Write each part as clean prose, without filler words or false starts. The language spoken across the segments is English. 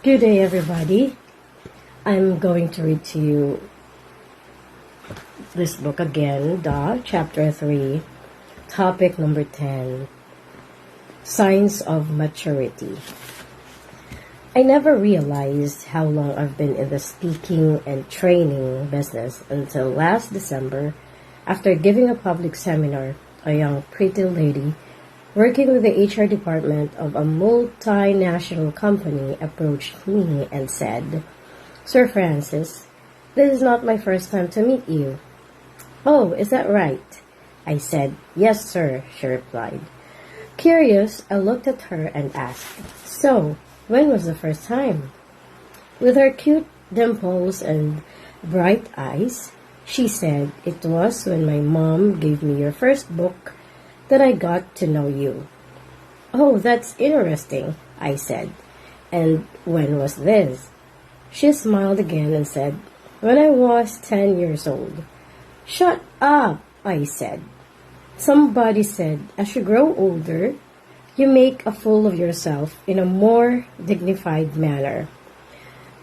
Good day, everybody. I'm going to read to you this book again, Chapter 3, Topic number 10, Signs of Maturity. I never realized how long I've been in the speaking and training business until last December, after giving a public seminar. A young pretty lady working with the HR department of a multinational company approached me and said, "Sir Francis, this is not my first time to meet you." "Oh, is that right?" I said. "Yes, sir," she replied. Curious, I looked at her and asked, "So, when was the first time?" With her cute dimples and bright eyes, she said, "It was when my mom gave me your first book that I got to know you." "Oh, that's interesting," I said. "And when was this?" She smiled again and said, "When I was 10 years old." "Shut up," I said. "Somebody said, as you grow older, you make a fool of yourself in a more dignified manner.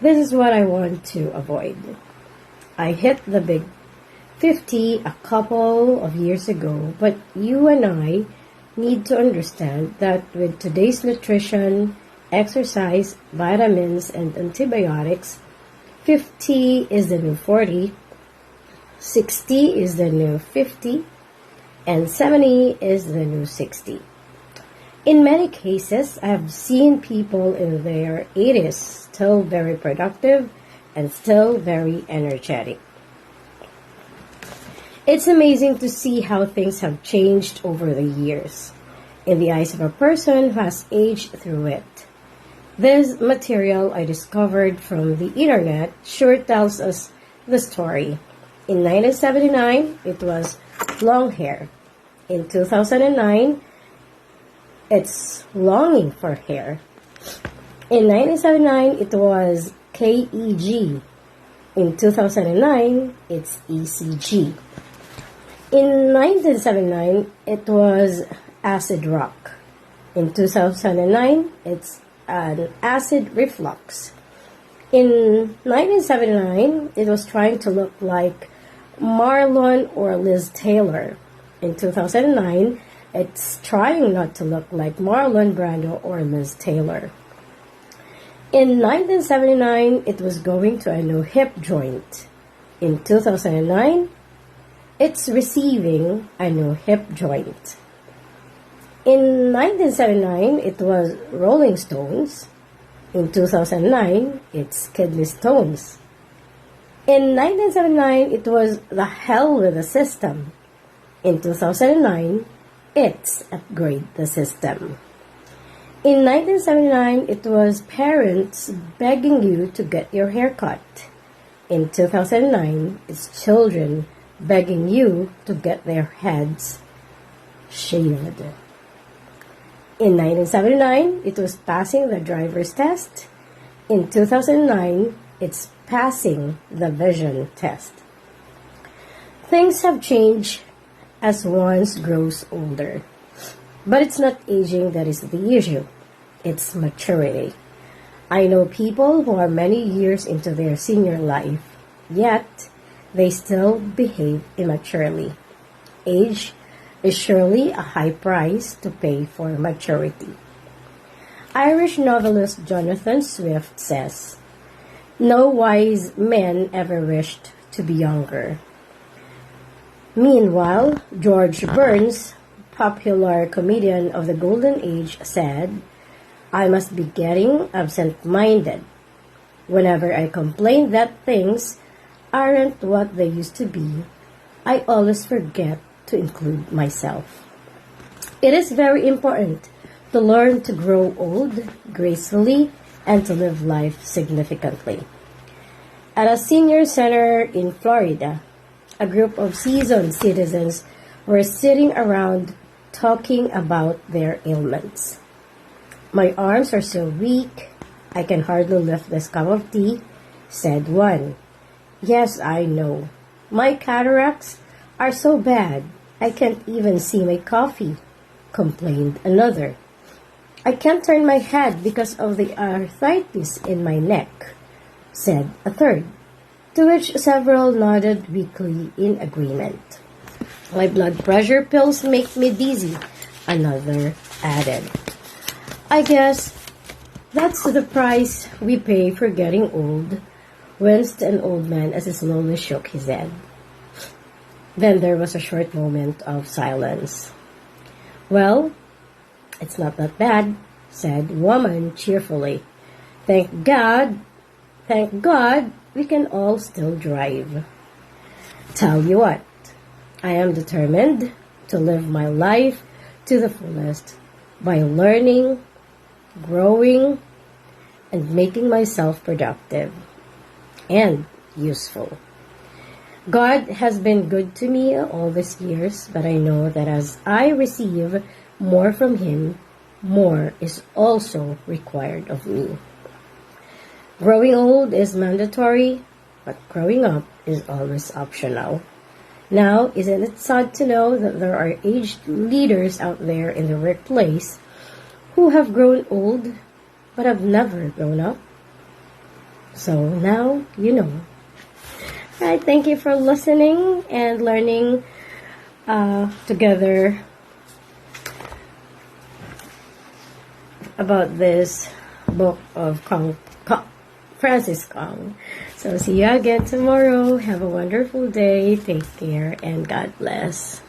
This is what I want to avoid." I hit the big 50 a couple of years ago, but you and I need to understand that with today's nutrition, exercise, vitamins, and antibiotics, 50 is the new 40, 60 is the new 50, and 70 is the new 60. In many cases, I have seen people in their 80s still very productive and still very energetic. It's amazing to see how things have changed over the years, in the eyes of a person who has aged through it. This material I discovered from the internet sure tells us the story. In 1979, it was long hair. In 2009, it's longing for hair. In 1979, it was KEG. In 2009, it's ECG. In 1979, it was acid rock. In 2009, it's an acid reflux. In 1979, it was trying to look like Marlon or Liz Taylor. In 2009, it's trying not to look like Marlon Brando or Liz Taylor. In 1979, it was going to a new hip joint. In 2009, it's receiving a new hip joint. In 1979, it was Rolling Stones. In 2009, it's Kidney Stones. In 1979, it was The Hell with the System. In 2009, it's Upgrade the System. In 1979, it was parents begging you to get your hair cut. In 2009, it's children begging you to get their heads shaved. In 1979, it was passing the driver's test. In 2009, it's passing the vision test. Things have changed as one grows older. But it's not aging that is the issue. It's maturity. I know people who are many years into their senior life, yet they still behave immaturely. Age is surely a high price to pay for maturity. Irish novelist Jonathan Swift says, "No wise men ever wished to be younger." Meanwhile, George Burns, popular comedian of the Golden Age, said, "I must be getting absent-minded. Whenever I complain that things aren't what they used to be, I always forget to include myself." It is very important to learn to grow old gracefully and to live life significantly. At a senior center in Florida, a group of seasoned citizens were sitting around talking about their ailments. "My arms are so weak, I can hardly lift this cup of tea," said one. "Yes, I know. My cataracts are so bad, I can't even see my coffee," complained another. I can't turn my head because of the arthritis in my neck, said a third, to which several nodded weakly in agreement. My blood pressure pills make me dizzy, another added. I guess that's the price we pay for getting old, winced an old man as he slowly shook his head. Then there was a short moment of silence. Well, it's not that bad, said woman cheerfully. Thank God, we can all still drive. Tell you what, I am determined to live my life to the fullest by learning, growing, and making myself productive and useful. God has been good to me all these years, but I know that as I receive more from Him, more is also required of me. Growing old is mandatory, but growing up is always optional. Now, isn't it sad to know that there are aged leaders out there in the workplace who have grown old but have never grown up? So now you know. Alright, thank you for listening and learning together about this book of Francis Kong. So see you again tomorrow. Have a wonderful day. Take care and God bless.